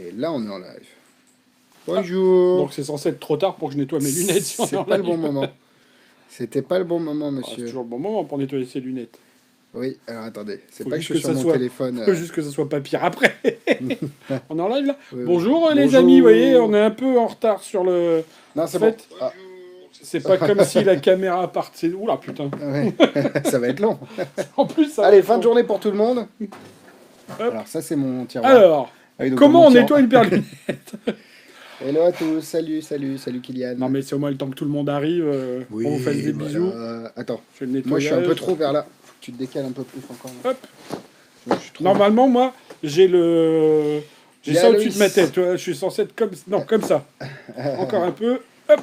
Et là, on est en live. Bonjour. Donc c'est censé être trop tard pour que je nettoie mes lunettes. Si on est C'est en pas le live. bon moment. C'était pas le bon moment, Ah, c'est monsieur. toujours le bon moment pour nettoyer ses lunettes. Oui, alors attendez. C'est Faut pas que juste je suis sur ça mon soit- téléphone. Faut juste que ça soit pas pire après. On est en live là. Oui, Bonjour oui. les Bonjour. amis, vous voyez, on est un peu en retard sur le. Non, En c'est fait, bon. Ah, c'est pas comme si la caméra partait. Oula putain. ouais. Ça va être long. En plus, ça. Allez, va fin de être- journée pour tout le monde. Hop. Alors ça, c'est mon tiroir. Alors, Ah oui, donc, comment mon on tiroir- nettoie une paire de lunettes? Hello à tous. Salut Kylian. Non mais c'est au moins le temps que tout le monde arrive. Oui, On vous fasse des voilà. bisous. Attends. Je fais le Moi, je suis un peu nettoyage. trop vers là. Faut que tu te décales un peu plus encore. Là. Hop. Moi, je suis trop- Normalement, moi, j'ai le. J'ai Il y a ça au-dessus de Aloïs. ma tête. Tu vois, je suis censé être comme. Non, comme ça. Encore un peu. Hop.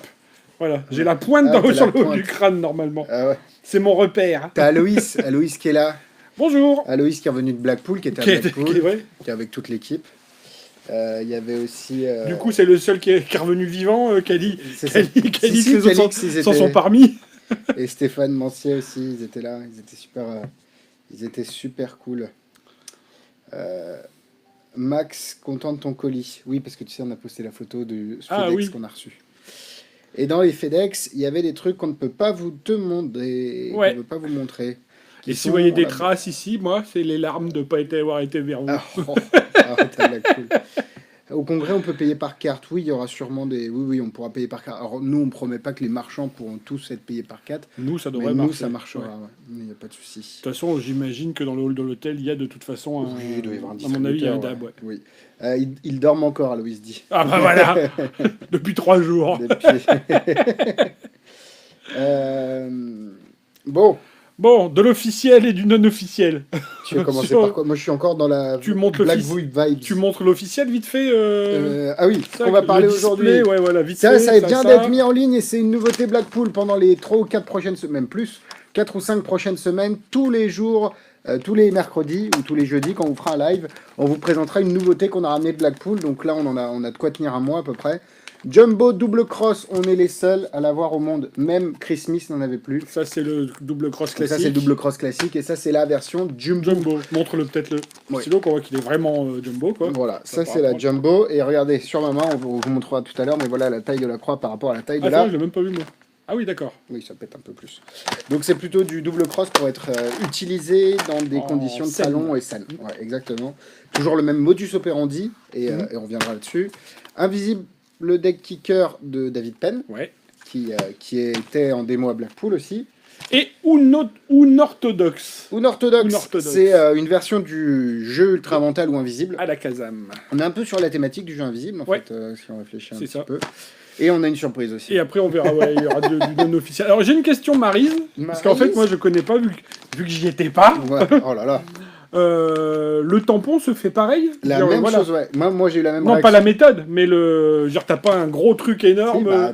Voilà. J'ai la pointe Ah, t'as sur la le haut pointe. du crâne, normalement. Ah ouais. C'est mon repère. T'as Aloïs qui est là. Bonjour. Aloïs qui est revenu de Blackpool, qui était à Qui est- Blackpool, qui est vrai. qui est avec toute l'équipe. Il y avait aussi. Du coup, c'est le seul qui est revenu vivant, Kali. c'est ça. Kali, Si, Kali, si, les autres Calix, ils s'en étaient- sont parmi. Et Stéphane Mancier aussi, ils étaient là. Ils étaient super cool. Max, content de ton colis. Oui, parce que tu sais, on a posté la photo du FedEx Ah oui. qu'on a reçu. Et dans les FedEx, il y avait des trucs qu'on ne peut pas vous demander, Ouais. qu'on ne peut pas vous montrer. qui Et si sont vous voyez des là- traces ici, moi, c'est les larmes de ne pas avoir été vers vous. Ah, t'as de la cool. Au congrès, on peut payer par carte. Oui, il y aura sûrement des. Oui, on pourra payer par carte. Alors, nous, on promet pas que les marchands pourront tous être payés par carte. Nous, ça Mais devrait nous, marcher. ça marchera. Ouais. Ouais. Il n'y a pas de souci. De toute façon, j'imagine que dans le hall de l'hôtel, il y a de toute façon un. Oui, il doit y avoir un à mon avis, il y a un distributeur, DAB, ouais. Oui. Ils dorment encore, Aloïs dit. Ah bah voilà. Depuis 3 jours. Depuis- Bon, Bon, de l'officiel et du non-officiel. tu veux commencer Sur- par quoi? Moi, je suis encore dans la Tu montres Black l'office- Void vibes. Tu montres l'officiel vite fait. Ah oui, ça, on va le parler display, aujourd'hui. Ouais, voilà, vite Ça, fait. ça vient d'être mis en ligne et c'est une nouveauté Blackpool pendant les 3 ou 4 prochaines semaines, même plus, 4 ou 5 prochaines semaines, tous les jours, tous les mercredis ou tous les jeudis, quand on fera un live, on vous présentera une nouveauté qu'on a ramenée de Blackpool. Donc là, on a de quoi tenir un mois à peu près. Jumbo double cross, on est les seuls à l'avoir au monde. Même Chris Smith n'en avait plus. Ça, c'est le double cross Donc classique. ça, c'est le double cross classique et ça, c'est la version Jumbo. Jumbo. Montre-le peut-être le Ouais. stylo qu'on voit qu'il est vraiment jumbo, quoi. Voilà, ça par c'est la rapport- Jumbo. Et regardez, sur ma main, on vous montrera tout à l'heure, mais voilà la taille de la croix par rapport à la taille de Ah, la... je l'ai même pas vu, moi. Ah oui, d'accord. Oui, ça pète un peu plus. Donc c'est plutôt du double cross pour être utilisé dans des En conditions de scène. salon et salle. Ouais, exactement. Toujours le même modus operandi, et, Mhm. et on reviendra là-dessus. Invisible, le deck kicker de David Penn, Ouais. qui était en démo à Blackpool aussi. Et unorthodoxe. Unorthodox, Unorthodox. c'est une version du jeu ultra mental ou invisible. À la Kazam. On est un peu sur la thématique du jeu invisible, en Ouais. fait, si on réfléchit un C'est petit ça. peu. Et on a une surprise aussi. Et après, on verra, ouais, il y aura du non-officiel. Alors, j'ai une question, Maryse. Parce qu'en fait, Maryse moi, je connais pas, vu que j'y étais pas. Ouais. Oh là là. Le tampon se fait pareil. La Genre, même voilà. chose, ouais. Moi j'ai eu la même Non, réaction. pas la méthode, mais le. Genre, t'as pas un gros truc énorme. Si, bah,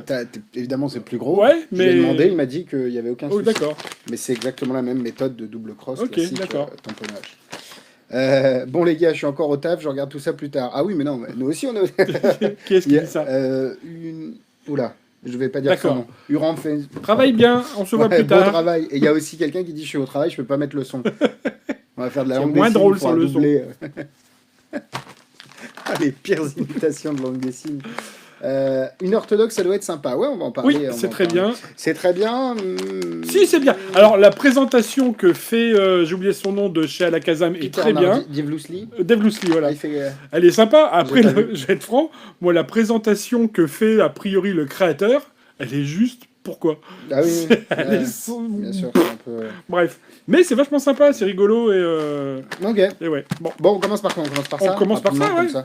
évidemment, c'est plus gros. Ouais, Je lui ai mais. demandé, il m'a dit qu'il n'y avait aucun Oh, souci. d'accord. Mais c'est exactement la même méthode de double cross Ok, classique, d'accord. tamponnage. Bon, les gars, je suis encore au taf, je regarde tout ça plus tard. Ah oui, mais non, mais nous aussi, on est... Qui est-ce Il y qui a, dit ça Oula, je vais pas dire son D'accord. nom. Uran fait... Travaille bien, on se voit Ouais, plus bon tard. travail. Et il y a aussi quelqu'un qui dit, je suis au travail, je peux pas mettre le son. On va faire de la C'est langue moins des signes drôle pour sans un le doublé. Ah, les pires imitations de langue des signes. Une orthodoxe, ça doit être sympa. Ouais, on va en parler. Oui, on va c'est en très parler. bien. C'est très bien. Si, c'est bien. Alors, la présentation que fait, j'ai oublié son nom, de chez Alakazam est très bien. Divlously. Dave Loosely, voilà. Il fait, Elle est sympa. Après, J'ai pas vu. je vais être franc, moi, la présentation que fait, a priori, le créateur, elle est juste... Pourquoi Ah oui, Elle ouais, est bien sûr. C'est un peu... Bref. Mais c'est vachement sympa, c'est rigolo Ok. et ouais. Bon. Bon, on commence par quoi? On commence par On ça. commence par ça, rapidement, ouais. comme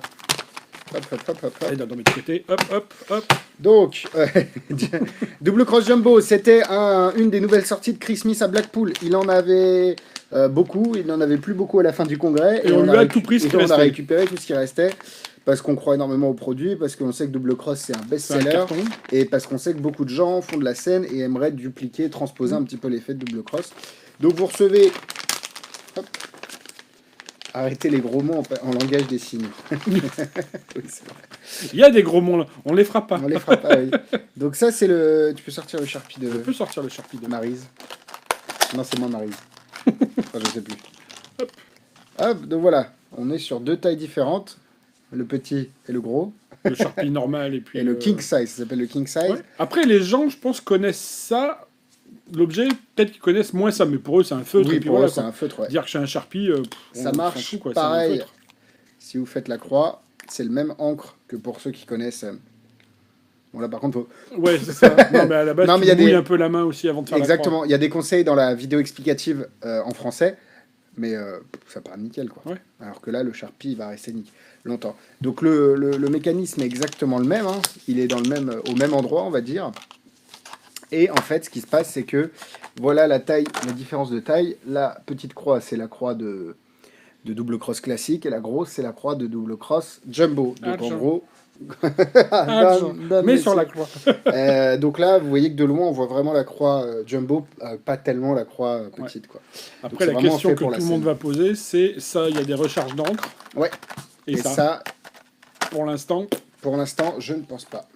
Hop, hop, hop, hop, hop. Allez, dans mes côtés. Hop, hop, hop. Donc, Double Cross Jumbo, c'était une des nouvelles sorties de Chris Smith à Blackpool. Il en avait beaucoup, il n'en avait plus beaucoup à la fin du congrès. Et on lui a tout pris ce qui on a restait. récupéré tout ce qui restait. Parce qu'on croit énormément au produit, parce qu'on sait que Double Cross c'est un C'est un best-seller, carton. et parce qu'on sait que beaucoup de gens font de la scène et aimeraient dupliquer, transposer un petit peu l'effet de Double Cross. Donc vous recevez... Hop. Arrêtez les gros mots en langage des signes. Oui, c'est vrai. Il y a des gros mots là. On les fera pas. On les fera pas, oui. Donc ça c'est le... Tu peux sortir le Sharpie de... On peut sortir le Sharpie de Maryse. Non, c'est moi Maryse. Enfin, je sais plus. Hop, donc voilà. On est sur deux tailles différentes. le petit et le gros. Le Sharpie normal et puis... Et le king size, ça s'appelle le king size. Ouais. Après, les gens, je pense, connaissent ça. L'objet, peut-être qu'ils connaissent moins ça, mais pour eux, c'est un feutre. Oui, et puis pour voilà, eux, c'est quoi. un feutre, ouais. Dire que c'est un Sharpie, Ça on s'en marche fout, quoi, c'est un pareil. feutre. Si vous faites la croix, c'est le même encre que pour ceux qui connaissent. Bon, là, par contre, faut... Ouais, c'est ça. Non, mais à la base, Non, mais tu y a mouilles des- un peu la main aussi avant de faire Exactement. Il y a des conseils dans la vidéo explicative en français, mais ça part nickel, quoi. Ouais. Alors que là, le Sharpie, il va rester longtemps. Donc le mécanisme est exactement le même. Hein. Il est dans au même endroit, on va dire. Et en fait, ce qui se passe, c'est que voilà la taille, la différence de taille. La petite croix, c'est la croix de double cross classique, et la grosse, c'est la croix de double cross jumbo. Donc en gros, mais sur la croix. donc là, vous voyez que de loin, on voit vraiment la croix jumbo, pas tellement la croix petite, quoi. Après, Donc, la c'est vraiment question fait que pour tout la le monde scène. va poser, c'est ça, il y a des recharges d'encre. Ouais. Et, Et ça, ça, pour l'instant, pour l'instant, je ne pense pas.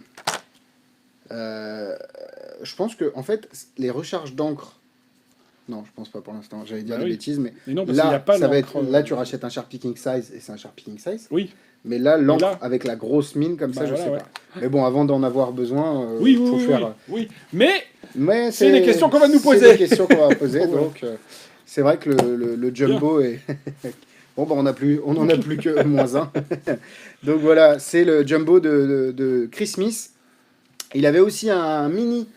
Je pense que, en fait, les recharges d'encre. Non, je pense pas pour l'instant. J'allais dire Bah des oui. bêtises, mais mais non, parce qu'il n'y a là, pas ça va être. l'encre, Là, tu rachètes un Sharpie King Size et c'est un Sharpie King Size. Oui. Mais là, l'encre là- avec la grosse mine comme ça, Bah je voilà, sais ouais. pas. Mais bon, avant d'en avoir besoin, Oui, faut oui, faire. oui. Mais Mais C'est des questions qu'on va nous poser. C'est des questions qu'on va poser. Ouais. Donc, c'est vrai que le jumbo est. Bon, bah, on en a plus que -1. Donc voilà, c'est le jumbo de Chris Smith. Il avait aussi un mini,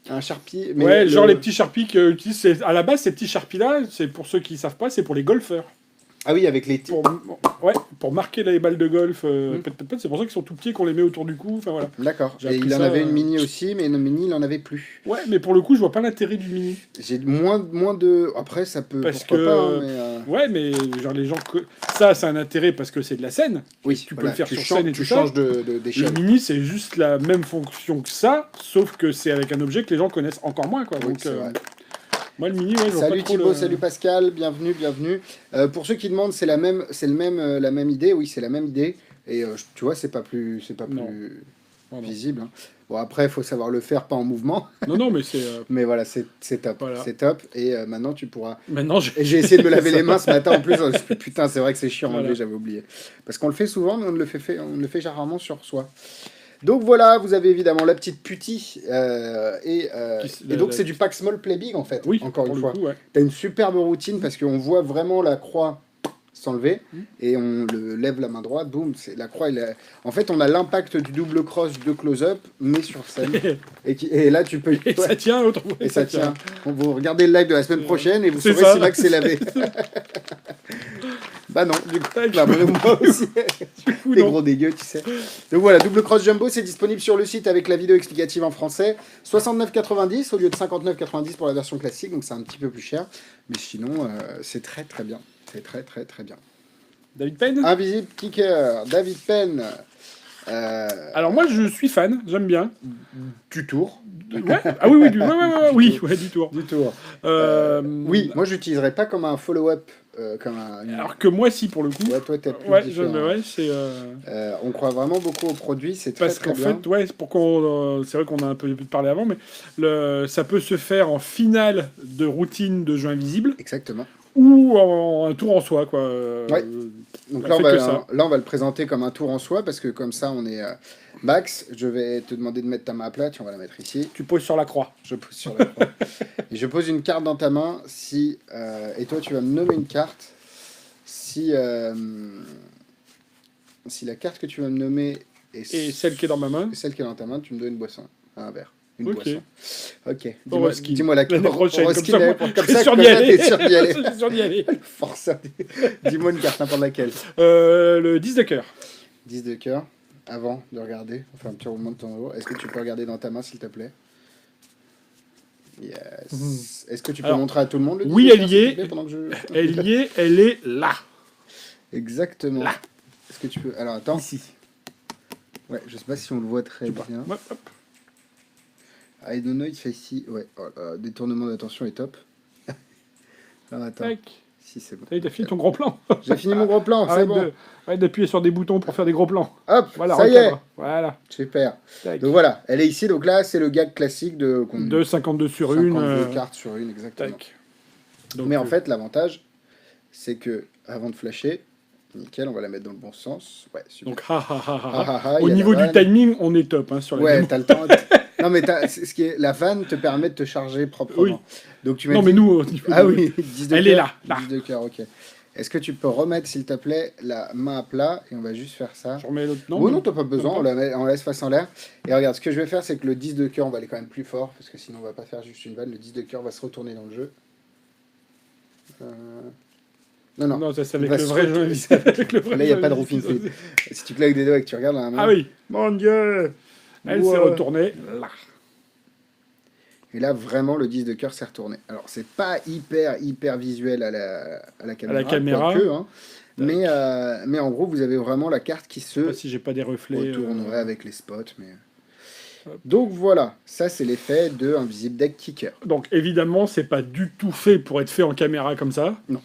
un Sharpie. Mais ouais, genre les petits Sharpies que utilisent, à la base, ces petits Sharpies-là, c'est pour ceux qui ne savent pas, c'est pour les golfeurs. Ah oui, avec les. Pour marquer les balles de golf. Mm. C'est pour ça qu'ils sont tout petits, qu'on les met autour du cou. Enfin voilà. D'accord. J'ai Et appris il en ça, avait une mini aussi, mais une mini, il en avait plus. Ouais, mais pour le coup, je vois pas l'intérêt du mini. J'ai moins de. Après, ça peut. Parce Pourquoi que- pas, hein, mais, Ouais, mais genre les gens. Ça, c'est un intérêt parce que c'est de la scène. oui, tu peux voilà, le faire sur changes- scène et tu tout ça. changes Le d'échelle. mini, c'est juste la même fonction que ça, sauf que c'est avec un objet que les gens connaissent encore moins, quoi. Oui, Donc, c'est vrai. moi, le mini, ouais, je vois Salut pas trop Thibaut, le... salut Pascal, bienvenue. Pour ceux qui demandent, c'est la même idée, oui, c'est la même idée. Et tu vois, c'est pas plus Non. Non, non. visible. Hein. Bon, après, il faut savoir le faire, pas en mouvement. Non, mais c'est... Mais voilà, c'est top. Voilà. C'est top. Et maintenant, tu pourras. Maintenant, Et j'ai essayé de me laver les mains ce matin en plus. Putain, c'est vrai que c'est chiant à Voilà. enlever, j'avais oublié. Parce qu'on le fait souvent, mais on ne le fait rarement sur soi. Donc voilà, vous avez évidemment la petite putie. Et donc, c'est du pack small play big en fait. Oui, encore pour une le fois. coup, ouais. T'as une superbe routine parce qu'on voit vraiment la croix s'enlever Mm. et on le lève la main droite, boum, c'est la croix. En fait, on a l'impact du double cross de close-up, mais sur scène. et là, tu peux. Et ça tient, autrement. Et ça tient. Donc, vous regardez le live de la semaine prochaine et vous C'est saurez ça. si Max s'est lavé. Bah non, du coup, Tac. bah, moi aussi. Ou Les non. gros dégueux, tu sais. Donc voilà, double cross jumbo, c'est disponible sur le site avec la vidéo explicative en français. 69,90 au lieu de 59,90 pour la version classique, donc c'est un petit peu plus cher. Mais sinon, c'est très très bien. C'est très très très bien. David Payne. Invisible Kicker, David Penn, Alors moi, je suis fan, j'aime bien. du tour. Ouais. Ah oui, oui, du tour. Du tour. Euh, Oui, moi j'utiliserais pas comme un follow-up, comme un. Alors que moi, si, pour le coup. Ouais, toi t'es plus Ouais, différent. c'est... On croit vraiment beaucoup au produit, c'est très Parce très qu'en bien. fait, ouais, c'est vrai qu'on a un peu parlé avant, mais ça peut se faire en finale de routine de jeu invisible Exactement. ou en un tour en soi, quoi. Ouais. Donc On là fait que ça. on va le présenter comme un tour en soi parce que comme ça on est Max. Je vais te demander de mettre ta main à plat. Tiens, on va la mettre ici. Tu poses sur la croix. Je pose sur la croix. Et je pose une carte dans ta main. Et toi tu vas me nommer une carte. Si la carte que tu vas me nommer est Et celle qui est dans ma main. celle qui est dans ta main, tu me donnes une boisson, un verre. Une Ok. boisson. Ok. Roskilde. Dis-moi laquelle. L'année prochaine, comme Roskilde, ça, moi, comme je suis ça, sûr comme d'y ça, aller. t'es sûr d'y aller. Je suis sûr d'y aller. Force. Dis-moi une carte, n'importe laquelle. Le 10 de cœur. 10 de cœur. Avant de regarder, enfin un petit roulement de ton Est-ce que tu peux regarder dans ta main, s'il te plaît? Yes. Est-ce que tu peux Alors, montrer à tout le monde le 10 oui, de cœur, elle y s'il te est. plaît, pendant que je... Elle est là. Exactement. Là. Est-ce que tu peux... Alors attends. Ici. Ouais, je sais pas si on le voit très bien. Hop, hop. I don't know, il fait ici. Ouais, détournement d'attention est top. Alors attends. Tac. Si, c'est bon. T'as fini ton gros plan. J'ai fini mon gros plan, c'est Arrête bon. arrête d'appuyer sur des boutons pour faire des gros plans. Hop, Voilà, ça y est. recadre. Voilà. Super. Tac. Donc voilà, elle est ici. Donc là, c'est le gag classique de... 52 sur 52 une. cartes sur une, exactement. Tac. Donc, Mais en fait, l'avantage, c'est que avant de flasher, nickel, on va la mettre dans le bon sens. Ouais, super. Donc, ha, ha, ha, ha, Ah, ha. ah, ah, il Au y a niveau la du vanne. timing, on est top hein, sur la Ouais, démo. t'as le temps. Non, mais ce qui est, la vanne te permet de te charger proprement. Oui. Donc tu mets Non, mais nous, au niveau Ah de- oui, 10 de Elle cœur. est là, là. 10 de cœur, ok. Est-ce que tu peux remettre, s'il te plaît, la main à plat et on va juste faire ça. Je remets l'autre. Oui, non, mais- t'as pas besoin, non, on la laisse face en l'air. Et regarde, ce que je vais faire, c'est que le 10 de cœur, on va aller quand même plus fort, parce que sinon on va pas faire juste une vanne. Le 10 de cœur va se retourner dans le jeu. Non, non. Non, ça c'est Il avec va le se vrai retourner. jeu. Avec le vrai Là, il n'y a jeu pas de invisible. roofing flip. Si tu claques des doigts et que tu regardes dans la main. Ah oui. Mon Dieu. Elle s'est Ouais. retournée là. Et là, vraiment, le 10 de cœur s'est retourné. Alors, c'est pas hyper visuel à la caméra. caméra. quoique, hein. Mais en gros, vous avez vraiment la carte qui Je sais pas se si j'ai pas des reflets. retourne avec les spots. Donc voilà, ça c'est l'effet de Invisible Deck Kicker. Donc évidemment, c'est pas du tout fait pour être fait en caméra comme ça. Non.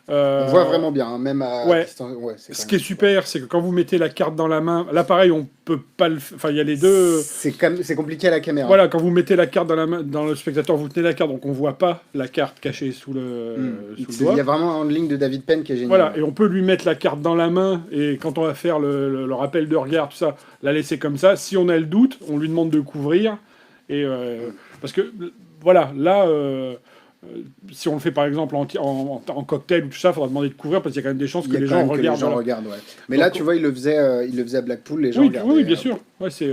On On voit vraiment bien, hein, même à ouais. distance. Ouais, c'est Ce quand qui est même- super, c'est que quand vous mettez la carte dans la main, là pareil, on peut pas le. Enfin, il y a les deux. C'est compliqué à la caméra. Voilà, quand vous mettez la carte dans la main, dans le spectateur, vous tenez la carte, donc on voit pas la carte cachée sous le, sous le Il doigt. y a vraiment un handling de David Penn qui est génial. Voilà, et on peut lui mettre la carte dans la main, et quand on va faire le rappel de regard, tout ça, la laisser comme ça. Si on a le doute, on lui demande de couvrir. Et parce que, voilà, là, si on le fait par exemple en cocktail ou tout ça, il faudra demander de couvrir parce qu'il y a quand même des chances Il y que a les quand gens même que regardent. les gens voilà. regardent, ouais. Mais Donc, là, tu vois, il le faisait à Blackpool, les gens Oui, regardaient. oui, bien sûr. Ouais, c'est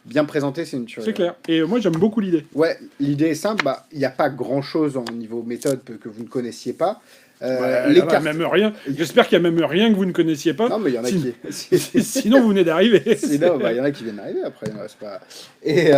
bien présenté, c'est une tuerie. c'est clair. Et moi, j'aime beaucoup l'idée. Ouais, l'idée est simple, bah, il n'y a pas grand-chose au niveau méthode que vous ne connaissiez pas. Il y en a même rien. J'espère qu'il y a même rien que vous ne connaissiez pas. Non, mais il y en a Si- Sinon, vous venez d'arriver. Sinon, bah, il y en a qui viennent d'arriver après. Ouais, c'est pas... Et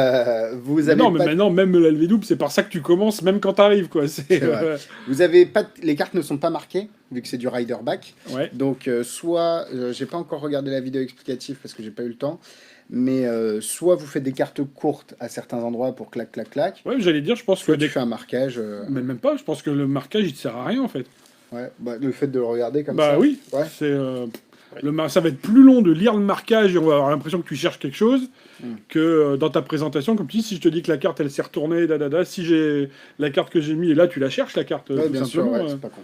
vous avez Non, mais pas... maintenant, même la LV double, c'est par ça que tu commences, même quand t'arrives, quoi. C'est vrai. Vous avez pas... Les cartes ne sont pas marquées, vu que c'est du rider back. Ouais. Donc, soit... j'ai pas encore regardé la vidéo explicative parce que j'ai pas eu le temps. Mais soit vous faites des cartes courtes à certains endroits pour clac, clac, clac. Ouais, j'allais dire, je pense que Soit tu fais un marquage. Mais même pas, je pense que le marquage, il te sert à rien, en fait. Ouais, bah, le fait de le regarder comme Bah ça. oui, Ouais. c'est ça va être plus long de lire le marquage et on va avoir l'impression que tu cherches quelque chose que dans ta présentation, comme tu dis, si je te dis que la carte elle s'est retournée, si j'ai la carte que j'ai mis et là tu la cherches la carte, Ouais, tout bien sûr, simplement. ouais, c'est pas con.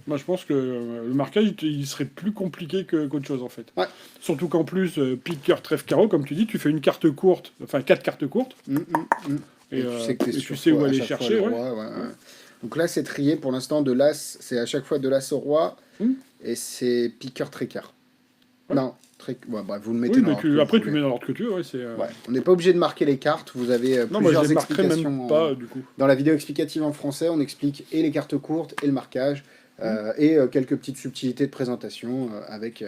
Moi je pense que le marquage il serait plus compliqué qu'autre chose en fait. Ouais. Surtout qu'en plus, piqueur, trèfle, carreau, comme tu dis, tu fais une carte courte, enfin 4 cartes courtes. Et tu sais que t'es et sur tu sais où toi à aller chaque fois, chercher. le Ouais. roi, ouais. Donc là, c'est trié pour l'instant de l'as. C'est à chaque fois de l'as au roi. Et c'est piqueur tricard. Ouais. Non, ouais, bah, vous le mettez Oui, dans mais l'ordre que après vous tu voulez. mets dans l'ordre que tu veux. Ouais, c'est, Ouais. On n'est pas obligé de marquer les cartes. Vous avez non, moi je plusieurs les marquerai explications. même pas du coup. Dans la vidéo explicative en français, on explique et les cartes courtes et le marquage. Et quelques petites subtilités de présentation avec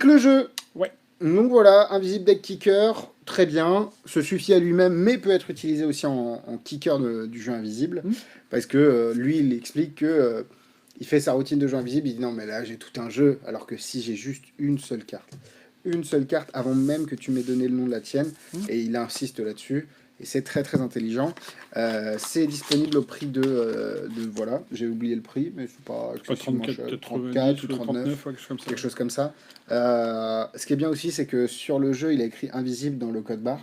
le jeu. Ouais. Donc voilà, Invisible Deck Kicker, très bien, se suffit à lui-même, mais peut être utilisé aussi en kicker du jeu Invisible, parce que lui, il explique que il fait sa routine de jeu Invisible, il dit non mais là j'ai tout un jeu, alors que si j'ai juste une seule carte, avant même que tu m'aies donné le nom de la tienne, et il insiste là-dessus, et c'est très très intelligent. C'est disponible au prix de voilà, j'ai oublié le prix, mais c'est pas excessivement cher, 34 ou 39, ouais, comme ça. quelque chose comme ça. Ce qui est bien aussi, c'est que sur le jeu, il a écrit invisible dans le code barre.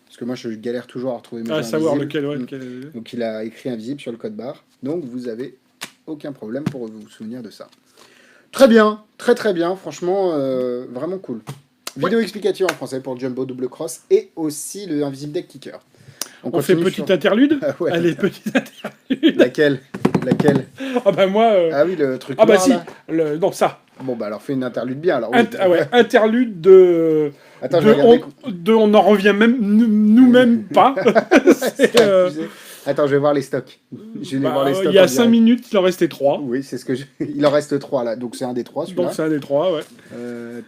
Parce que moi, je galère toujours à retrouver mes jeux À savoir invisibles. lequel. Donc, il a écrit invisible sur le code barre. Donc, vous avez aucun problème pour vous souvenir de ça. Très bien, très très bien. Franchement, vraiment cool. Vidéo explicative en français pour Jumbo Double Cross et aussi le Invisible Deck Kicker. On fait continue petite interlude. Ah ouais. Allez, petite interlude. Laquelle Ah bah moi... Ah oui, le truc Ah bah noir, si, là. non ça. Bon, bah alors fais une interlude bien. Alors, oui. Ah ouais, interlude de... Attends, je vais regarder. on n'en revient même nous-mêmes pas. C'est, Abusé. Attends, je vais voir les stocks. Je vais voir les stocks. il y a en 5 direct. minutes, il en restait 3. Oui, c'est ce que il en reste 3 là. Donc c'est un des 3 celui-là. Donc c'est un des 3, ouais.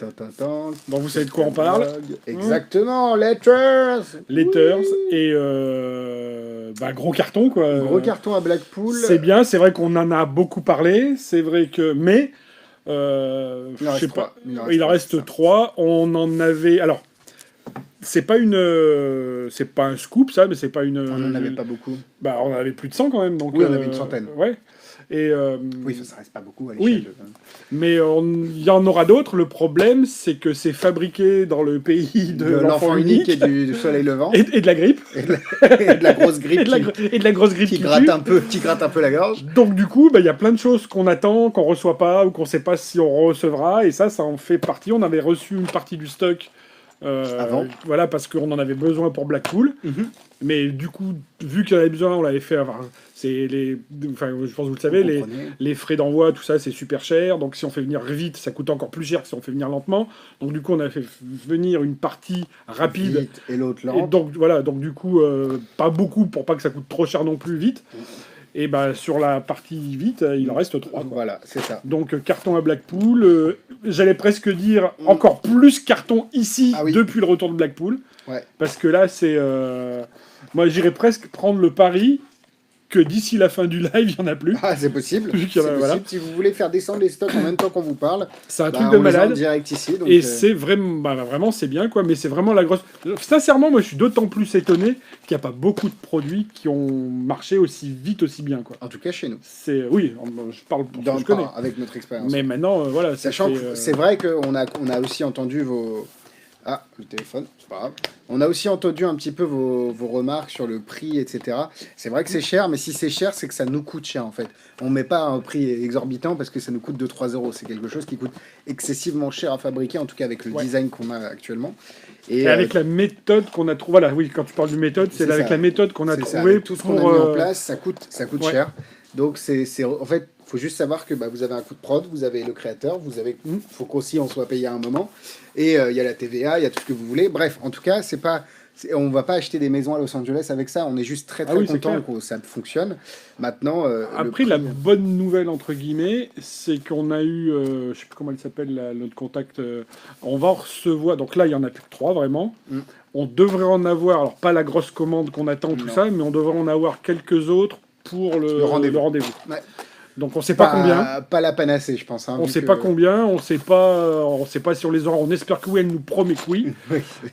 Attends. Donc vous savez de quoi on parle. Exactement, Letters. Letters Oui. et gros carton quoi. Gros carton à Blackpool. C'est bien, c'est vrai qu'on en a beaucoup parlé, c'est vrai que... Mais, Il en je reste sais trois. pas, Il en il en reste reste 3. On en avait... Alors, c'est pas un scoop ça, mais c'est pas une... On n'en avait pas beaucoup. Bah, on en avait plus de 100 quand même. Donc, Oui, on avait une centaine. Ouais. Et, Oui, ça reste pas beaucoup à l'échelle. oui, mais il y en aura d'autres. Le problème, c'est que c'est fabriqué dans le pays de l'enfant unique et du soleil levant. et de la grippe. Et de la grosse grippe Et de la grosse grippe qui qui gratte tue. qui gratte un peu la gorge. Donc du coup, il y a plein de choses qu'on attend, qu'on reçoit pas, ou qu'on sait pas si on recevra, et ça en fait partie. On avait reçu une partie du stock Avant. voilà, parce qu'on en avait besoin pour Blackpool. Mais du coup, vu qu'il y en avait besoin, on l'avait fait. Enfin, je pense que vous le savez, les frais d'envoi, tout ça, c'est super cher. Donc si on fait venir vite, ça coûte encore plus cher que si on fait venir lentement. Donc du coup, on a fait venir une partie rapide. Vite et l'autre Et lente. donc voilà, donc du coup, pas beaucoup pour pas que ça coûte trop cher non plus vite. Et sur la partie vite, il en reste 3. Voilà, c'est ça. Donc carton à Blackpool, j'allais presque dire encore plus carton ici depuis le retour de Blackpool. Ouais. Parce que là, c'est... moi, j'irais presque prendre le pari que d'ici la fin du live, il n'y en a plus. Ah, c'est possible. Voilà. Si vous voulez faire descendre les stocks en même temps qu'on vous parle, c'est un truc de malade. Direct ici, donc et c'est vraiment, vraiment, c'est bien, quoi. Mais c'est vraiment la grosse... Sincèrement, moi, je suis d'autant plus étonné qu'il n'y a pas beaucoup de produits qui ont marché aussi vite, aussi bien, quoi. En tout cas, chez nous. Oui, je parle pour ce que je connais. Avec notre expérience. Mais maintenant, voilà. Sachant que c'est vrai qu'on a aussi entendu vos... Ah, le téléphone, c'est pas grave. On a aussi entendu un petit peu vos remarques sur le prix, etc. C'est vrai que c'est cher, mais si c'est cher, c'est que ça nous coûte cher, en fait. On met pas un prix exorbitant parce que ça nous coûte 2-3 euros. C'est quelque chose qui coûte excessivement cher à fabriquer, en tout cas avec le design qu'on a actuellement. Et avec la méthode qu'on a trouvée... Voilà, oui, quand tu parles de méthode, c'est avec la méthode qu'on a trouvée. Tout ce qu'on a mis en place, ça coûte cher. Donc, en fait, il faut juste savoir que vous avez un coût de prod, vous avez le créateur, faut qu'aussi on soit payé à un moment. Et il y a la TVA, il y a tout ce que vous voulez. Bref, en tout cas, on va pas acheter des maisons à Los Angeles avec ça. On est juste très content que ça fonctionne. Maintenant, après, la bonne nouvelle, entre guillemets, c'est qu'on a eu, je sais plus comment elle s'appelle, notre contact, on va en recevoir, donc là, il y en a plus que 3, vraiment. On devrait en avoir, alors pas la grosse commande qu'on attend, tout ça, mais on devrait en avoir quelques autres pour le rendez-vous. Ouais. Donc on sait pas combien. Pas la panacée, je pense. On sait pas combien, on sait pas si on les aura. On espère que oui, elle nous promet que oui.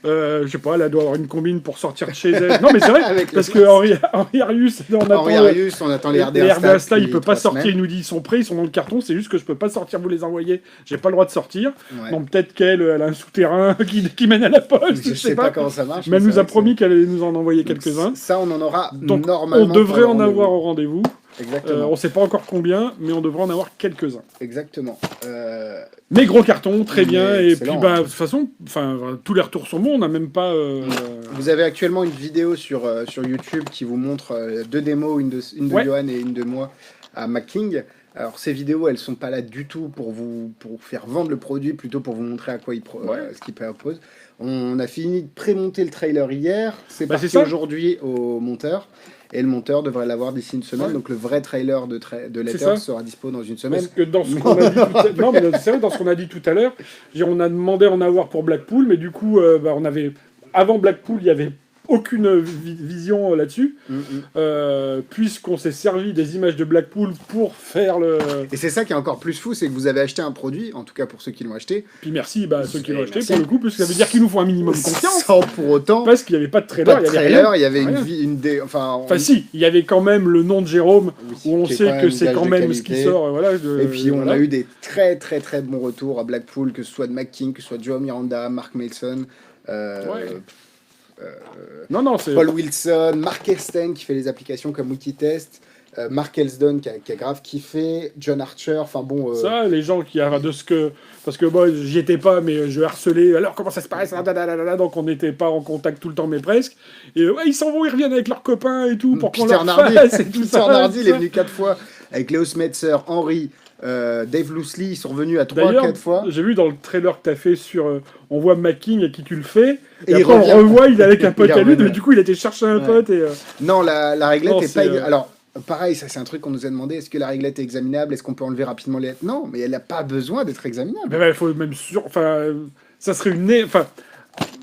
Je sais pas, elle doit avoir une combine pour sortir de chez elle. Non mais c'est vrai, parce que Henri Arius, on attend les RDA Insta, il peut pas sortir, il nous dit ils sont prêts, ils sont dans le carton, c'est juste que je peux pas sortir, vous les envoyer, j'ai pas le droit de sortir. Donc peut-être qu'elle a un souterrain qui mène à la poste, je sais pas comment ça marche. Mais elle nous a promis qu'elle allait nous en envoyer quelques-uns. Ça, on en aura donc, normalement. On devrait en avoir au rendez-vous. Exactement. On sait pas encore combien, mais on devrait en avoir quelques-uns. Exactement. Mais gros carton, très bien. Et puis, de toute façon, tous les retours sont bons. On n'a même pas. Vous avez actuellement une vidéo sur YouTube qui vous montre 2 démos, une de Johan et une de moi à MacKing. Alors ces vidéos, elles sont pas là du tout pour faire vendre le produit, plutôt pour vous montrer à quoi ce qu'il propose. On a fini de pré-monter le trailer hier. C'est parti aujourd'hui au monteur. Et le monteur devrait l'avoir d'ici une semaine. Donc le vrai trailer de Letter sera dispo dans une semaine. Parce que dans ce qu'on a dit dans ce qu'on a dit tout à l'heure, on a demandé à en avoir pour Blackpool, mais du coup, on avait avant Blackpool, il y avait aucune vision là-dessus, puisqu'on s'est servi des images de Blackpool pour faire le... Et c'est ça qui est encore plus fou, c'est que vous avez acheté un produit, en tout cas pour ceux qui l'ont acheté. Puis merci à ceux qui l'ont acheté, pour le coup, parce que ça veut dire qu'il nous faut un minimum confiance. Sans pour autant... Parce qu'il n'y avait pas de trailer, il y avait si, il y avait quand même le nom de Jérôme, où on sait que c'est quand même ce qui sort. Et puis on a eu des très très très bons retours à Blackpool, que ce soit de MacKing, que ce soit Joe Miranda, Mark Mason... Paul Wilson, Mark Esten qui fait les applications comme Wikitest, Mark Elsdon qui a grave kiffé, John Archer, enfin bon... Ça, les gens qui de ce que... Parce que moi, j'y étais pas, mais je harcelais, alors comment ça se passe, donc on n'était pas en contact tout le temps, mais presque. Et ils s'en vont, ils reviennent avec leurs copains et tout, pour qu'on leur fasse et tout ça. Peter Nardi, il est venu 4 fois, avec Léo Smetzer, Henry... Dave Loosely, ils sont revenus à 3-4 fois. J'ai vu dans le trailer que tu as fait sur... on voit MacKing à qui tu le fais, et après on revoit, il est avec un pote à lui, mais du coup il était chercher un pote. Et, Non, la réglette est pas... Alors, pareil, ça c'est un truc qu'on nous a demandé, est-ce que la réglette est examinable, est-ce qu'on peut enlever rapidement les lettres? Non, mais elle n'a pas besoin d'être examinable. Il faut même ça serait une...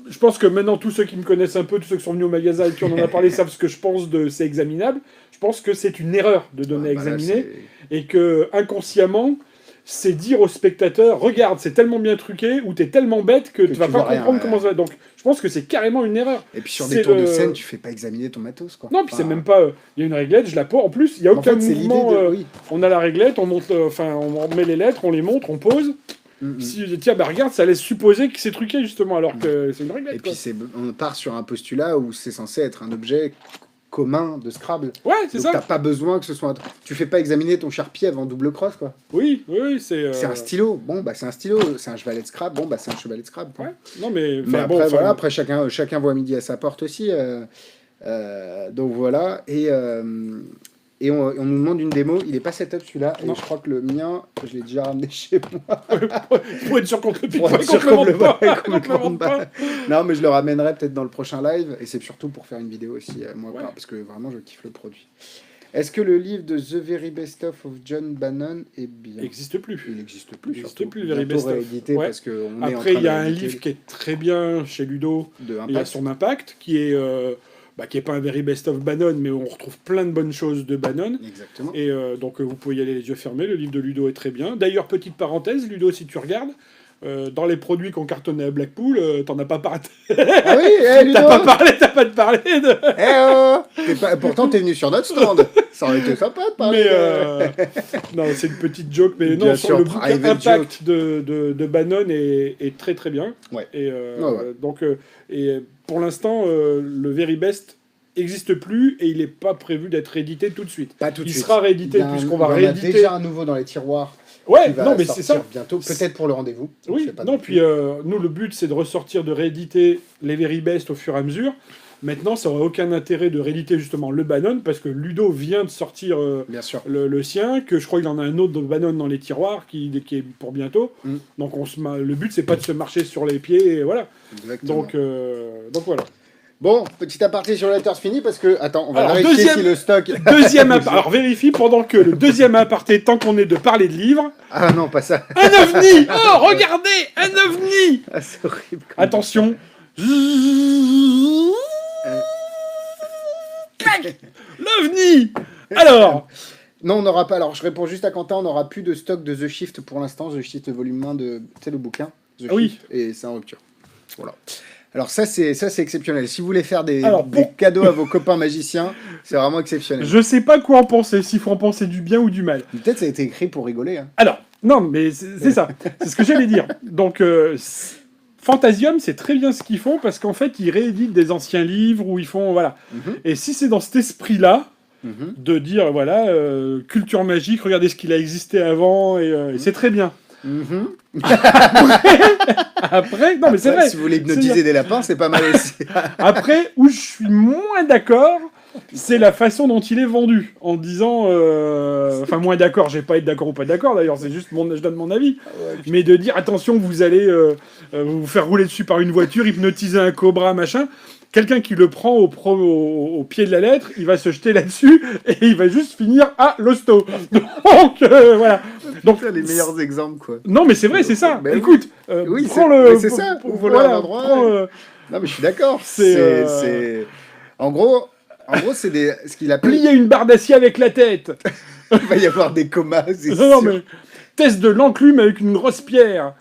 je pense que maintenant, tous ceux qui me connaissent un peu, tous ceux qui sont venus au magasin et qui on en a parlé savent ce que je pense de c'est examinable. Je pense que c'est une erreur de donner à examiner et que inconsciemment, c'est dire au spectateur, regarde, c'est tellement bien truqué, ou t'es tellement bête que tu vas tu pas vois rien, comprendre ouais. comment ça va. Donc, je pense que c'est carrément une erreur. Et puis sur C'est des tours de le- scène, tu fais pas examiner ton matos, quoi. Non, puis c'est Enfin, même pas. Il y a une réglette, je la pose. En plus, il y a en aucun fait, c'est l'idée mouvement. de... Oui. On a la réglette, on monte, on met les lettres, on les montre, on pose. Mm. Si, tiens, bah regarde, ça laisse supposer que c'est truqué justement, alors que c'est une Et réglette. puis Quoi. on part sur un postulat où c'est censé être un objet commun de Scrabble. Ouais, c'est Donc t'as ça. pas besoin que ce soit... Tu fais pas examiner ton Sharpie avant double crosse, quoi. Oui, c'est. C'est un stylo. Bon, bah c'est un stylo. C'est un chevalet de Scrabble. Bon, bah c'est un chevalet de Scrabble. quoi. Ouais. Non, mais. Mais enfin, après, bon, voilà, enfin, après chacun voit midi à sa porte aussi. Donc voilà. Et on nous demande une démo. Il est pas setup celui-là. Et Non. je crois que le mien, je l'ai déjà ramené chez moi. Pour être sûr qu'on te pique Pour pas, être sûr qu'on te le qu'on me vende pas. le qu'on te le vende pas. Non, mais je le ramènerai peut-être dans le prochain live. Et c'est surtout pour faire une vidéo aussi, moi, Ouais. parce que vraiment, je kiffe le produit. Est-ce que le livre de The Very Best of John Bannon est bien? Il n'existe plus. Il n'existe plus. Il n'existe surtout. plus, Very Bientôt Best of. réédité Ouais. parce qu'on est en Après, train il y a de un rééditer livre qui est très bien chez Ludo, de et à Impact. son impact, qui est pas un Very Best of Bannon, mais on retrouve plein de bonnes choses de Bannon. Exactement. Et donc vous pouvez y aller les yeux fermés, le livre de Ludo est très bien. D'ailleurs, petite parenthèse, Ludo, si tu regardes, dans les produits qu'on cartonnait à Blackpool, t'en as pas parlé. Ah oui, Ludo. T'as pas de parler de... Pourtant, t'es venu sur notre stand. Ça aurait été sympa de parler. Non, c'est une petite joke, mais Bien non, sûr, sur le bouquin private Impact de Bannon est très très bien. Ouais. Et Ouais. donc, pour l'instant, le Very Best n'existe plus et il n'est pas prévu d'être réédité tout de suite. Pas tout de Il suite. sera réédité Il y a un- puisqu'on va il y en a rééditer. déjà un nouveau dans les tiroirs. Ouais, qui va non, mais c'est sortir ça. bientôt, peut-être pour le rendez-vous. Je Oui, sais pas non, plus. puis nous, le but, c'est de ressortir, de rééditer les Very Best au fur et à mesure. Maintenant, ça n'aurait aucun intérêt de rééditer justement le Bannon, parce que Ludo vient de sortir Bien sûr. le sien, que je crois qu'il en a un autre de Bannon dans les tiroirs, qui est pour bientôt. Mm. Donc le but, c'est pas de se marcher sur les pieds, et voilà. Exactement. Donc voilà. Bon, petit aparté sur Letters fini parce que attends, on va Alors, vérifier deuxième- si le stock. Deuxième aparté. Alors vérifie pendant que le deuxième aparté, tant qu'on est de parler de livres, Ah non, pas ça. un ovni. Oh, regardez, un ovni. Ah, c'est horrible. comme- Attention. Clac. L'ovni. Alors, Non, on n'aura pas. Alors, je réponds juste à Quentin. On n'aura plus de stock de The Shift pour l'instant. The Shift volume 1 de, tu sais, le bouquin. The Ah oui. Shift, et c'est en rupture. Voilà. Alors ça c'est exceptionnel. Si vous voulez faire des Alors, cadeaux à vos copains magiciens, c'est vraiment exceptionnel. je sais pas quoi en penser, s'il faut en penser du bien ou du mal. Peut-être ça a été écrit pour rigoler. Hein. Alors, non, mais c'est ça. C'est ce que j'allais dire. Donc, Fantasium, c'est très bien ce qu'ils font parce qu'en fait, ils rééditent des anciens livres où ils font. Voilà. Mhm, Et si c'est dans cet esprit-là, mhm. de dire, voilà, culture magique, regardez ce qu'il a existé avant, et c'est très bien. Mhm. Après, non, mais c'est Après, vrai. si vous voulez hypnotiser des lapins, c'est pas mal aussi. Après, où je suis moins d'accord, c'est la façon dont il est vendu. En disant. Enfin, moins d'accord, j'ai pas être d'accord ou pas d'accord d'ailleurs, c'est juste je donne mon avis. Mais de dire, attention, vous allez vous faire rouler dessus par une voiture, hypnotiser un cobra, machin. Quelqu'un qui le prend au pied de la lettre, il va se jeter là-dessus et il va juste finir à l'hosto. Donc, voilà. Donc, C'est les meilleurs exemples, quoi. non, mais c'est vrai, c'est ça. Ben oui. Écoute, Oui, prends mais le. c'est ça. pour- Ouvre-le à un endroit, prends, Non, mais je suis d'accord. C'est, C'est... En gros, c'est ce qu'il appelle... plier une barre d'acier avec la tête. Il va y avoir des comas, c'est Non, sûr. mais test de l'enclume avec une grosse pierre.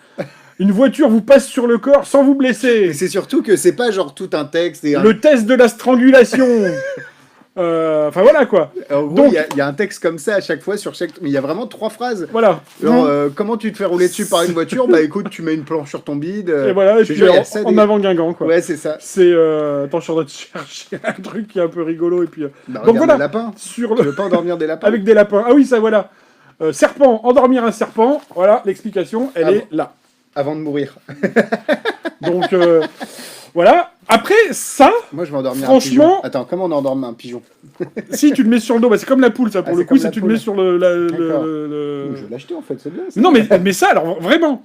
Une voiture vous passe sur le corps sans vous blesser. Mais c'est surtout que c'est pas genre tout un texte et un... Le test de la strangulation. Enfin voilà quoi. En gros, Donc- il y a un texte comme ça à chaque fois sur chaque... Mais il y a vraiment 3 phrases. Voilà. Genre, comment tu te fais rouler dessus par une voiture? Bah écoute, tu mets une planche sur ton bide. Et voilà, et je te puis jure, il y a ça, en des- avant Guingamp quoi. Ouais, c'est ça. C'est attends, je suis en train de chercher un truc qui est un peu rigolo et puis Bah, donc regarde voilà. le lapin. sur Tu le veux pas endormir des lapins? avec des lapins. Ah oui, ça voilà. Serpent, endormir un serpent. Voilà, l'explication, elle Ah est bon. là. Avant de mourir. Donc voilà. Après ça, Moi, je vais endormir un Franchement- pigeon. Attends, comment on endorme un pigeon? si tu le mets sur le dos, bah, c'est comme la poule ça pour Ah, le c'est coup, comme si la tu le poule. mets sur le D'accord. le- Je vais l'acheter en fait, c'est bien. ça. Non, mais ça, alors, vraiment.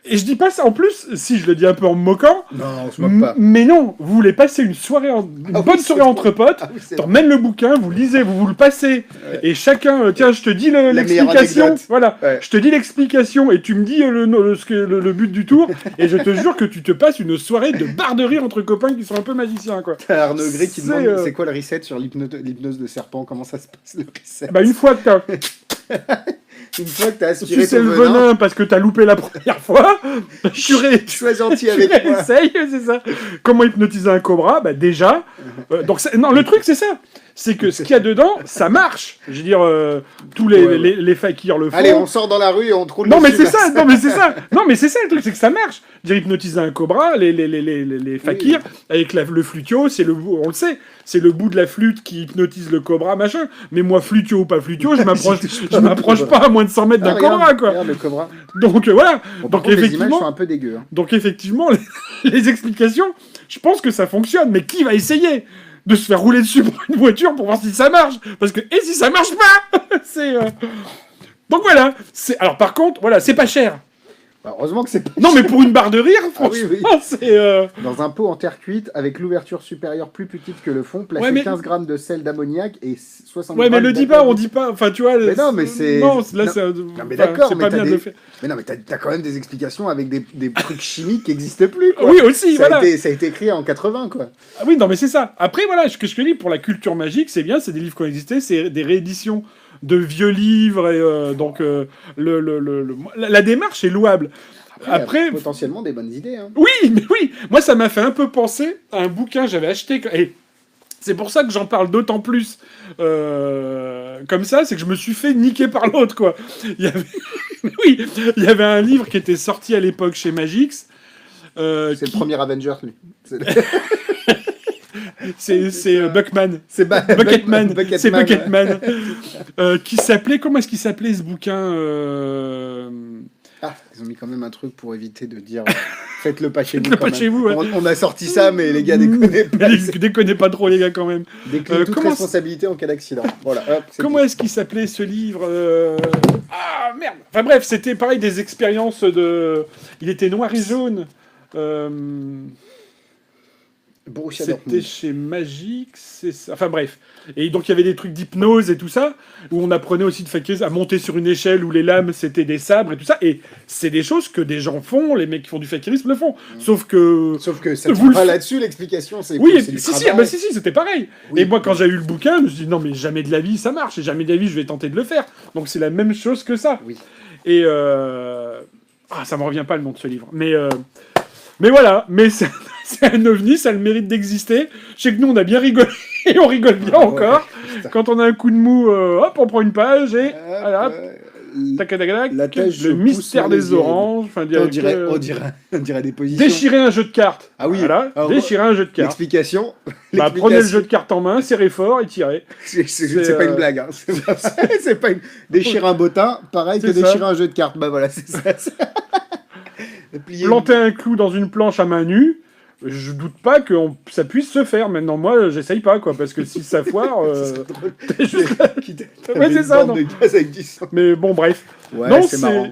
Et je dis pas ça en plus, si je le dis un peu en me moquant, Non, on se moque pas. mais non, vous voulez passer une soirée, une Ah oui, bonne c'est soirée trop. entre potes, Ah oui, c'est t'emmènes le bouquin, vous lisez, vous le passez, Ouais. et chacun, tiens, je te dis meilleure l'explication, anecdote. voilà, Ouais. je te dis l'explication, et tu me dis le but du tour, et je te jure que tu te passes une soirée de barre de rire entre copains qui sont un peu magiciens, quoi. T'as Arnaud Gray qui C'est, demande c'est quoi le reset sur l'hypnose de serpent? Comment ça se passe le reset? Bah, une fois que t'as... Une fois que t'as Si aspiré c'est ton le venin, venin parce que t'as loupé la première fois, sois gentil avec moi. Essaye, c'est ça. Comment hypnotiser un cobra? Bah déjà. Non, le truc c'est ça. C'est que ce qu'il y a dedans, ça marche. Je veux dire, tous Ouais. les fakirs le font. Allez, on sort dans la rue et on trouve Non mais dessus, c'est là. ça, non mais c'est ça, non mais c'est ça le truc, c'est que ça marche. Dire hypnotiser un cobra, les fakirs avec le flutio, c'est le bout, on le sait, c'est le bout de la flûte qui hypnotise le cobra machin. Mais moi flutio ou pas flutio, je m'approche pas à moins de 100 mètres d'un regarde, cobra quoi. Regarde le cobra. Donc voilà. Bon, par Donc contre, les images effectivement, sont un peu dégueu. Hein. donc effectivement, les explications, je pense que ça fonctionne. Mais qui va essayer de se faire rouler dessus pour une voiture pour voir si ça marche? Parce que et si ça marche pas, c'est donc voilà. Alors par contre, voilà, c'est pas cher. Bah, heureusement que c'est pas. Non, mais pour une barre de rire, Ah oui, franchement, oui. c'est. Dans un pot en terre cuite, avec l'ouverture supérieure plus petite que le fond, placez Ouais, mais- 15 grammes de sel d'ammoniac et 60 Ouais, mais grammes le dis d'alcool. pas, on dit pas. Enfin, tu vois. Mais non, mais c'est- Non, là, non. c'est. mais d'accord, c'est mais pas t'as bien de des- le faire. Mais non, mais t'as quand même des explications avec des trucs chimiques qui n'existent plus, quoi. Oui, aussi, ça, voilà. ça a été écrit en 80, quoi. Ah oui, non, mais c'est ça. Après, voilà, ce que je te dis, pour la culture magique, c'est bien, c'est des livres qui ont existé, c'est des rééditions de vieux livres, et donc la démarche est louable. Après, il y Après, a potentiellement des bonnes idées. Hein. oui, mais oui, moi ça m'a fait un peu penser à un bouquin que j'avais acheté, et c'est pour ça que j'en parle d'autant plus comme ça, c'est que je me suis fait niquer par l'autre, quoi. Il y avait... oui, il y avait un livre qui était sorti à l'époque chez Magix. C'est le premier Avenger, lui. C'est Buckman. C'est Bucketman. C'est Bucketman. Bucketman. Qui s'appelait... Comment est-ce qu'il s'appelait ce bouquin Ah, ils ont mis quand même un truc pour éviter de dire faites-le pas chez vous. Faites-le quand pas même. chez vous, ouais. On a sorti ça, mais les gars, déconnez pas. Déconnez pas trop, les gars, quand même. Décline toute comment- responsabilité en cas d'accident. Voilà. Hop, c'est Comment tout. est-ce qu'il s'appelait ce livre Ah, merde. Enfin bref, c'était pareil, des expériences de... Il était noir et jaune. Borussia C'était Dortmund. chez Magic, c'est ça. Enfin bref. Et donc il y avait des trucs d'hypnose et tout ça, où on apprenait aussi de faker à monter sur une échelle où les lames c'était des sabres et tout ça. Et c'est des choses que des gens font, les mecs qui font du fakirisme le font. Sauf que... Sauf que ça Vous tient le pas faites. là-dessus, l'explication. C'est Oui, c'est du si, travail. bah, si, c'était pareil. Oui. Et moi, quand j'ai eu le bouquin, je me suis dit, non, mais jamais de la vie, ça marche. Et jamais de la vie, je vais tenter de le faire. Donc, c'est la même chose que ça. Oui. Et... Ah, ça me revient pas le nom de ce livre. Mais voilà. Mais c'est un ovni, ça a le mérite d'exister. Je sais que nous, on a bien rigolé. Et on rigole bien Ah, encore. putain. Quand on a un coup de mou, hop, on prend une page et... Hop, voilà, hop, tac, tac, tac, la tâche se le pousse mystère sur les des yeux. oranges. Enfin, on dirait des positions. Déchirer un jeu de cartes. Ah oui. Voilà, Alors, déchirer un jeu de cartes. L'explication. Bah, prenez le jeu de cartes en main, serrez fort et tirez. C'est pas une blague. Hein. C'est pas une... Déchirer un bottin, pareil que C'est ça. déchirer un jeu de cartes. Bah voilà, c'est ça. Plier- Planter un clou dans une planche à main nue, je doute pas que ça puisse se faire. Maintenant, moi, j'essaye pas, quoi, parce que si ça foire... C'est drôle. t'es juste là. T'avais Ouais, c'est une ça, bande non. de gaz avec du sang. Mais bon, bref. Ouais, Non, c'est marrant.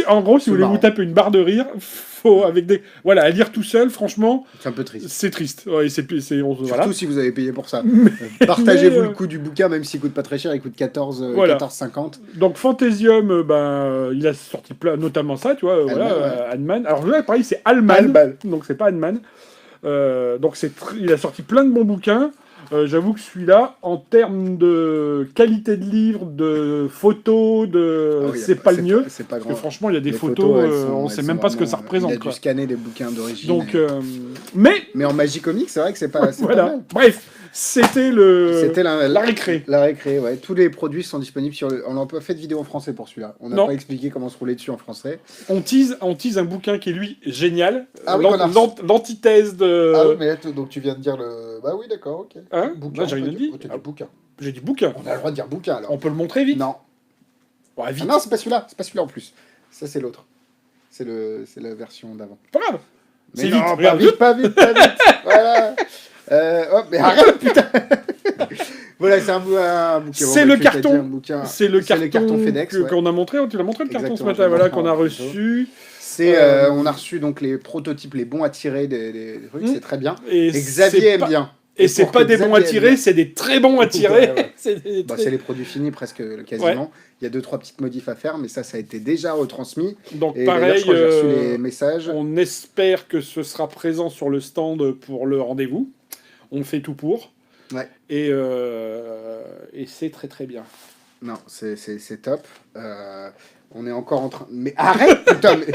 En gros, si c'est vous voulez marrant. vous taper une barre de rire, faut avec des... Voilà, à lire tout seul, franchement, C'est un peu triste. c'est triste. Ouais, Surtout voilà. si vous avez payé pour ça. Partagez-vous mais, le coût du bouquin, même s'il coûte pas très cher, il coûte 14, Voilà. 14,50. Donc, Fantasium, il a sorti notamment ça, tu vois, voilà, ouais. Ant-Man. Alors là, pareil, c'est Allman, Allman. donc c'est pas Ant-Man. Donc il a sorti plein de bons bouquins. J'avoue que celui-là, en termes de qualité de livre, de photos, Ah oui, c'est pas le mieux. C'est pas Parce que grand. franchement, il y a des Les photos, elles sont- on elles sait sont même pas ce que ça vraiment- représente. Il a dû Quoi. scanner des bouquins d'origine. Donc, mais Mais en magie comique, c'est vrai que c'est pas, c'est pas voilà. mal. Bref, c'était C'était la récré. La récré, ouais. Tous les produits sont disponibles sur le... On n'a pas fait de vidéo en français pour celui-là. On n'a Non. pas expliqué comment se rouler dessus en français. On tease un bouquin qui est lui génial. Ah oui, qu'on a reçu. L'antithèse de. Ah oui, mais là, donc tu viens de dire le... Bah oui, d'accord, ok. Hein Bouquin, Bah, j'ai rien on peut dit. dire- on peut dire bouquin. J'ai dit bouquin. On a le droit de dire bouquin, alors. On peut le montrer vite. Non. Ouais, vite. Ah non, c'est pas celui-là. C'est pas celui-là en plus. Ça, c'est l'autre. C'est la version d'avant. Pas grave. Mais C'est non, vite, pas regarde. vite, pas vite, pas vite. Voilà. Hop, mais arrête, putain. Voilà, c'est un bouquin. C'est Bon, le bah, je vais te carton. dire un bouquin. C'est le carton FedEx. ouais. qu'on a montré. Tu l'as montré le carton ce Exactement, matin, je voilà, le qu'on a montre en reçu. C'est, on a reçu donc les prototypes, les bons à tirer des trucs, c'est très bien. Et Et Xavier c'est aime pas- bien. Et c'est pour pas que des bons à Xavier aime tirer, bien- c'est des très bons à tirer. Ouais, ouais. C'est des Bah, très- c'est les produits finis presque quasiment. Il y a 2-3 petites modifs à faire, mais ça a été déjà retransmis. Donc Et d'ailleurs, pareil, je crois que j'ai reçu les messages. on espère que ce sera présent sur le stand pour le rendez-vous. On fait tout pour. Ouais. Et c'est très très bien. Non, c'est top. On est encore en train... Mais arrête, putain mais...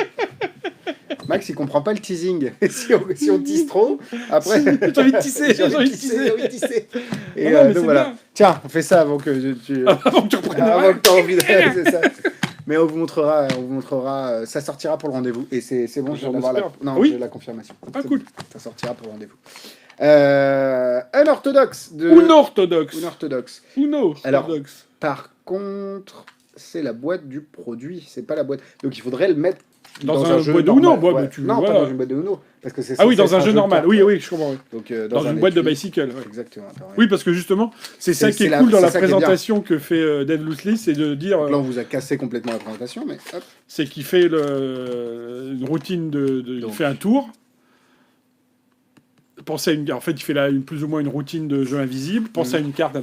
Max, il comprend pas le teasing. Si on tease trop, après... J'ai envie de tisser, j'ai envie de tisser. Et Non, mais donc c'est voilà. bien. Tiens, on fait ça avant que tu... Avant que tu reprennes avant que tu aies envie de... c'est ça. Mais on vous montrera, ça sortira pour le rendez-vous. Et c'est bon, je viens d'avoir la... espère. Non, Oui. j'ai la confirmation. Ah, C'est cool. bon, ça sortira pour le rendez-vous. Un orthodoxe de... Unorthodoxe. Unorthodoxe. Alors, Unorthodoxe. par contre, c'est la boîte du produit, c'est pas la boîte. Donc il faudrait le mettre Dans un jeu boîte de normal. Uno, ouais, Ouais. mais tu- Non, voilà. pas dans une boîte de Uno, parce que c'est Ah oui, censé dans un être jeu de normal. cartes, Oui, ouais. oui, je comprends. Oui. Donc Dans un une boîte de étui. bicycle. Ouais. Exactement. Attends, Oui, parce que justement, c'est ça qui est c'est cool dans c'est la ça qui est bien. présentation que fait Dave Loosely, c'est de dire, Donc là, on vous a cassé complètement la présentation, mais hop. c'est qu'il fait une routine il Donc. fait un tour. Pensez à en fait, il fait plus ou moins une routine de jeu invisible. Pensez à une carte,